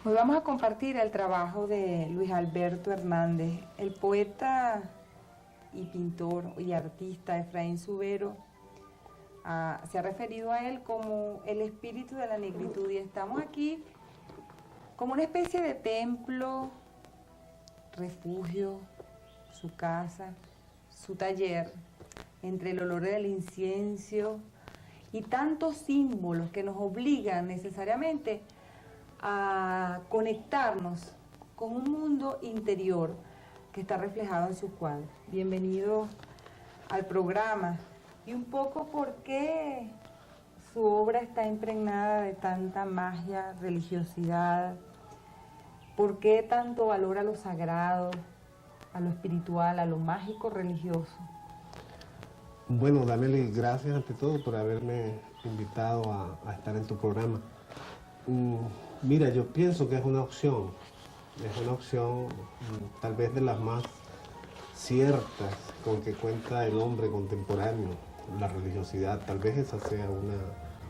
Hoy vamos a compartir el trabajo de Luis Alberto Hernández. El poeta y pintor y artista Efraín Zubero se ha referido a él como el espíritu de la negritud, y estamos aquí como una especie de templo, refugio, su casa, su taller, entre el olor del incienso y tantos símbolos que nos obligan necesariamente a conectarnos con un mundo interior que está reflejado en sus cuadros. Bienvenido al programa. Y un poco por qué su obra está impregnada de tanta magia, religiosidad, por qué tanto valor a lo sagrado, a lo espiritual, a lo mágico religioso. Bueno, Dameli, gracias ante todo por haberme invitado a estar en tu programa. Mira, yo pienso que es una opción tal vez de las más ciertas con que cuenta el hombre contemporáneo, la religiosidad. Tal vez esa sea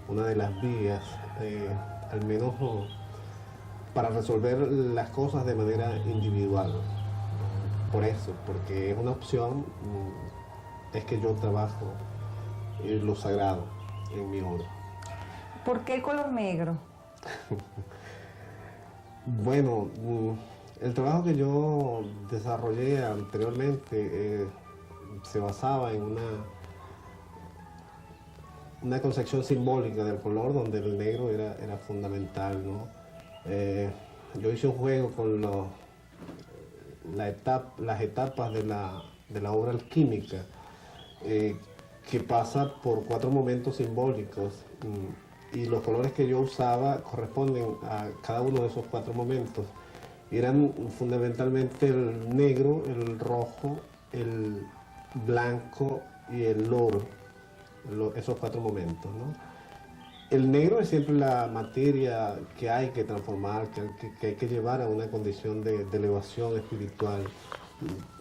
una de las vías, al menos para resolver las cosas de manera individual. Por eso, porque es una opción, es que yo trabajo lo sagrado en mi obra. ¿Por qué el color negro? Bueno, el trabajo que yo desarrollé anteriormente se basaba en una concepción simbólica del color, donde el negro era fundamental, ¿no? Yo hice un juego con las etapas de la obra alquímica, que pasa por 4 momentos simbólicos, y los colores que yo usaba corresponden a cada uno de esos 4 momentos. Eran fundamentalmente el negro, el rojo, el blanco y el oro, esos 4 momentos, ¿no? El negro es siempre la materia que hay que transformar, que hay que llevar a una condición de elevación espiritual.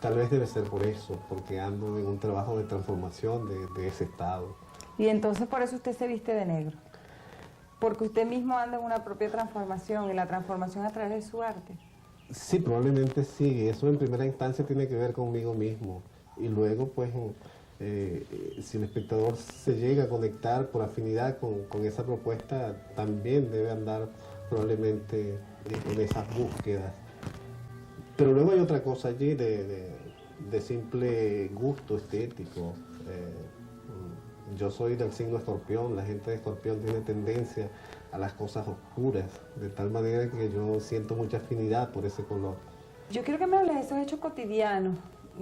Tal vez debe ser por eso, porque ando en un trabajo de transformación de ese estado. Y entonces por eso usted se viste de negro. Porque usted mismo anda en una propia transformación, en la transformación a través de su arte. Sí, probablemente sí. Eso en primera instancia tiene que ver conmigo mismo. Y luego, pues, si el espectador se llega a conectar por afinidad con esa propuesta, también debe andar probablemente en esas búsquedas. Pero luego hay otra cosa allí de simple gusto estético. Yo soy del signo Escorpión. La gente de Escorpión tiene tendencia a las cosas oscuras, de tal manera que yo siento mucha afinidad por ese color. Yo quiero que me hables de esos hechos cotidianos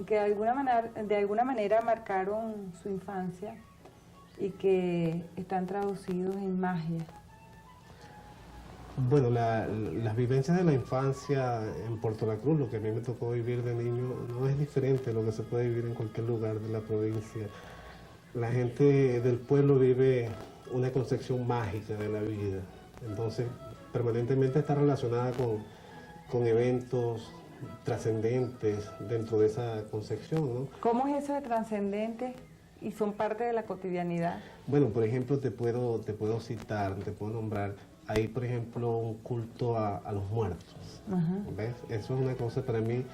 que de alguna manera marcaron su infancia y que están traducidos en magia. Bueno, las vivencias de la infancia en Puerto La Cruz, lo que a mí me tocó vivir de niño, no es diferente a lo que se puede vivir en cualquier lugar de la provincia. La gente del pueblo vive una concepción mágica de la vida, entonces permanentemente está relacionada con eventos trascendentes dentro de esa concepción, ¿no? ¿Cómo es eso de trascendente y son parte de la cotidianidad? Bueno, por ejemplo, te puedo citar, te puedo nombrar, hay por ejemplo un culto a los muertos. ¿Ves? Eso es una cosa para mí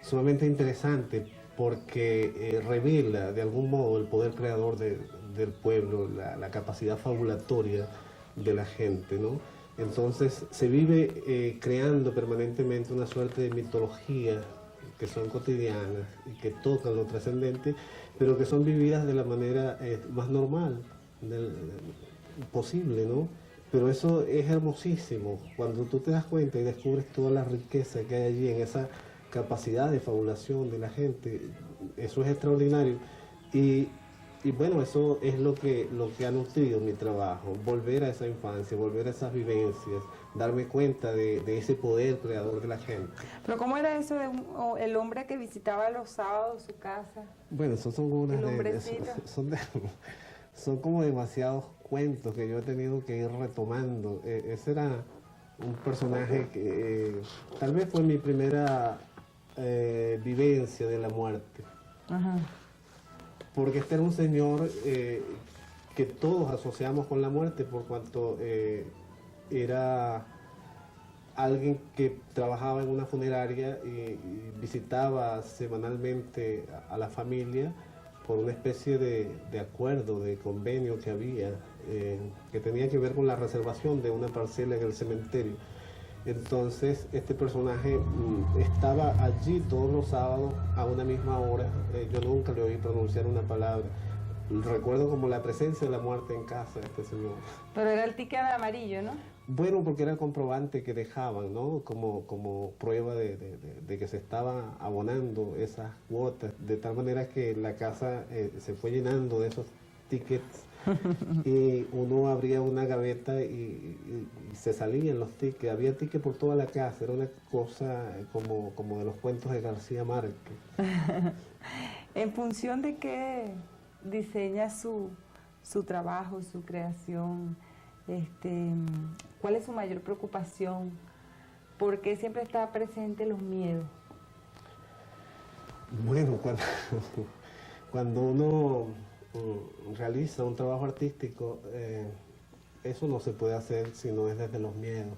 sumamente interesante, porque revela de algún modo el poder creador del pueblo, la capacidad fabulatoria de la gente, ¿no? Entonces se vive creando permanentemente una suerte de mitología que son cotidianas y que tocan lo trascendente, pero que son vividas de la manera más normal posible, ¿no? Pero eso es hermosísimo, cuando tú te das cuenta y descubres toda la riqueza que hay allí en esa capacidad de fabulación de la gente. Eso es extraordinario. Y bueno, eso es lo que ha nutrido mi trabajo, volver a esa infancia, volver a esas vivencias, darme cuenta de ese poder creador de la gente. Pero ¿cómo era eso de el hombre que visitaba los sábados su casa? Bueno, esos son unas son como demasiados cuentos que yo he tenido que ir retomando. Ese era un personaje que tal vez fue mi primera vivencia de la muerte. Ajá. Porque este era un señor que todos asociamos con la muerte, por cuanto era alguien que trabajaba en una funeraria y visitaba semanalmente a la familia por una especie de acuerdo, de convenio que había, que tenía que ver con la reservación de una parcela en el cementerio. Entonces este personaje estaba allí todos los sábados a una misma hora. Yo nunca le oí pronunciar una palabra. Recuerdo como la presencia de la muerte en casa de este señor. Pero era el ticket amarillo, ¿no? Bueno, porque era el comprobante que dejaban, ¿no? Como prueba de que se estaba abonando esas cuotas, de tal manera que la casa se fue llenando de esos tickets y uno abría una gaveta y se salían los tickets. Había tickets por toda la casa, era una cosa como de los cuentos de García Márquez. ¿En función de qué diseña su trabajo, su creación? ¿Cuál es su mayor preocupación? ¿Por qué siempre está presente los miedos? Bueno, cuando uno realiza un trabajo artístico, eso no se puede hacer si no es desde los miedos.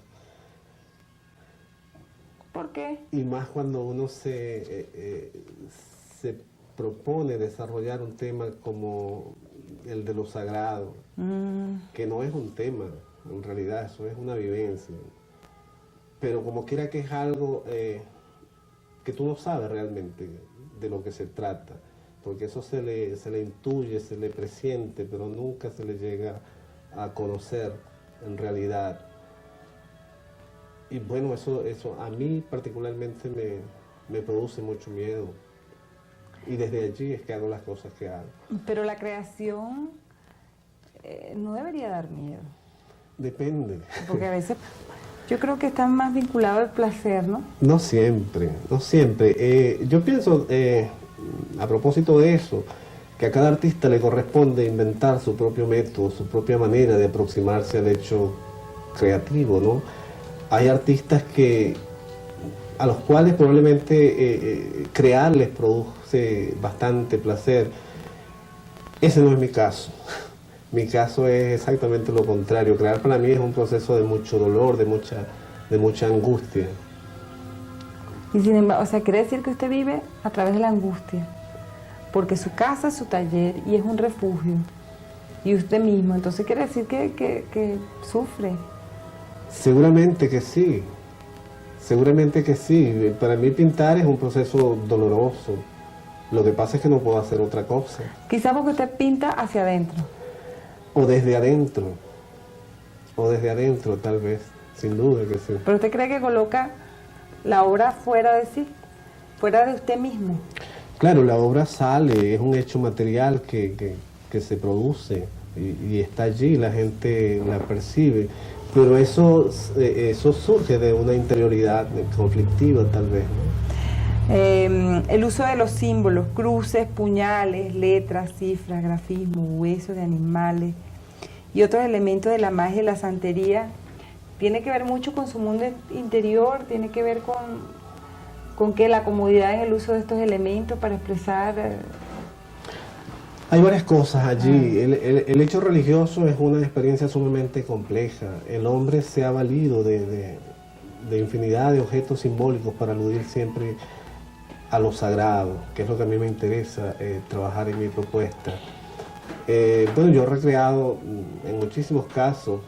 ¿Por qué? Y más cuando uno se propone desarrollar un tema como el de lo sagrado, que no es un tema, en realidad eso es una vivencia. Pero como quiera que es algo que tú no sabes realmente de lo que se trata, porque eso se le intuye, se le presiente, pero nunca se le llega a conocer en realidad. Y bueno, eso a mí particularmente me produce mucho miedo. Y desde allí es que hago las cosas que hago. Pero la creación no debería dar miedo. Depende. Porque a veces yo creo que está más vinculado al placer, ¿no? No siempre, no siempre. Yo pienso, a propósito de eso, que a cada artista le corresponde inventar su propio método, su propia manera de aproximarse al hecho creativo, ¿no? Hay artistas a los cuales probablemente crear les produce bastante placer. Ese no es mi caso. Mi caso es exactamente lo contrario. Crear para mí es un proceso de mucho dolor, de mucha angustia. Y sin embargo, o sea, quiere decir que usted vive a través de la angustia, porque su casa es su taller y es un refugio, y usted mismo, entonces quiere decir que sufre. Seguramente que sí. Seguramente que sí. Para mí pintar es un proceso doloroso. Lo que pasa es que no puedo hacer otra cosa. Quizá porque usted pinta hacia adentro. O desde adentro. O desde adentro, tal vez. Sin duda que sí. ¿Pero usted cree que coloca la obra fuera de sí? ¿Fuera de usted mismo? Claro, la obra sale, es un hecho material que se produce y está allí, la gente la percibe. Pero eso surge de una interioridad conflictiva, tal vez, ¿no? El uso de los símbolos, cruces, puñales, letras, cifras, grafismos, huesos de animales y otros elementos de la magia y la santería, tiene que ver mucho con su mundo interior, tiene que ver con que la comodidad en el uso de estos elementos para expresar... Hay varias cosas allí. El hecho religioso es una experiencia sumamente compleja. El hombre se ha valido de infinidad de objetos simbólicos para aludir siempre a lo sagrado, que es lo que a mí me interesa trabajar en mi propuesta. Bueno, yo he recreado en muchísimos casos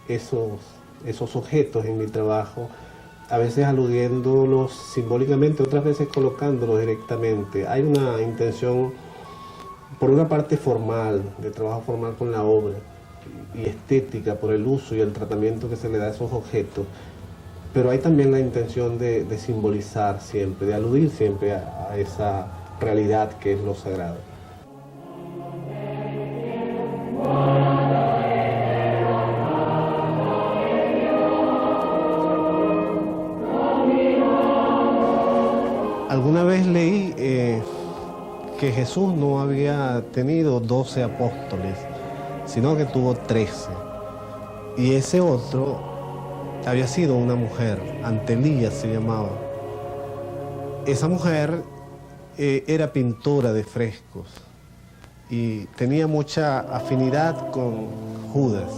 esos objetos en mi trabajo, a veces aludiéndolos simbólicamente, otras veces colocándolos directamente. Hay una intención, por una parte formal, de trabajo formal con la obra, y estética por el uso y el tratamiento que se le da a esos objetos, pero hay también la intención de simbolizar siempre, de aludir siempre a esa realidad que es lo sagrado. Alguna vez leí que Jesús no había tenido 12 apóstoles, sino que tuvo 13. Y ese otro había sido una mujer, Antelía se llamaba. Esa mujer era pintora de frescos y tenía mucha afinidad con Judas.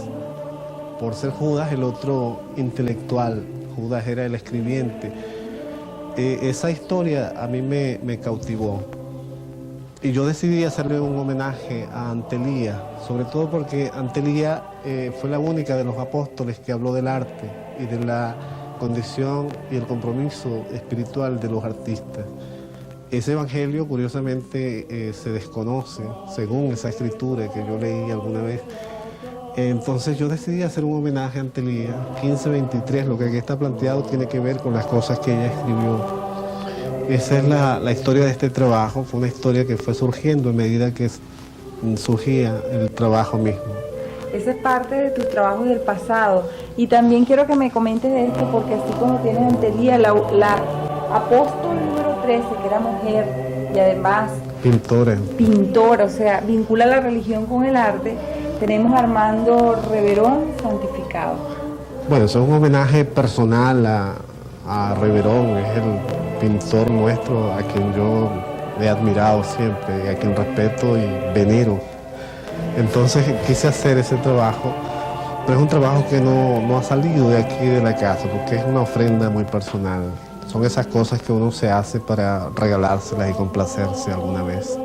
Por ser Judas el otro intelectual Judas era el escribiente. Esa historia a mí me cautivó. Y yo decidí hacerle un homenaje a Antelía, sobre todo porque Antelía fue la única de los apóstoles que habló del arte y de la condición y el compromiso espiritual de los artistas. Ese evangelio, curiosamente, se desconoce, según esa escritura que yo leí alguna vez. Entonces yo decidí hacer un homenaje a Antelía. 1523, lo que aquí está planteado tiene que ver con las cosas que ella escribió. Esa es la historia de este trabajo. Fue una historia que fue surgiendo a medida que surgía el trabajo mismo. Esa es parte de tus trabajos del pasado. Y también quiero que me comentes de esto, porque así como tienes Antelía, la apóstol número 13, que era mujer y además pintora, o sea, vincula la religión con el arte, tenemos a Armando Reverón santificado. Bueno, eso es un homenaje personal a Reverón, es el pintor nuestro a quien yo he admirado siempre, a quien respeto y venero. Entonces quise hacer ese trabajo, pero es un trabajo que no ha salido de aquí de la casa, porque es una ofrenda muy personal. Son esas cosas que uno se hace para regalárselas y complacerse alguna vez.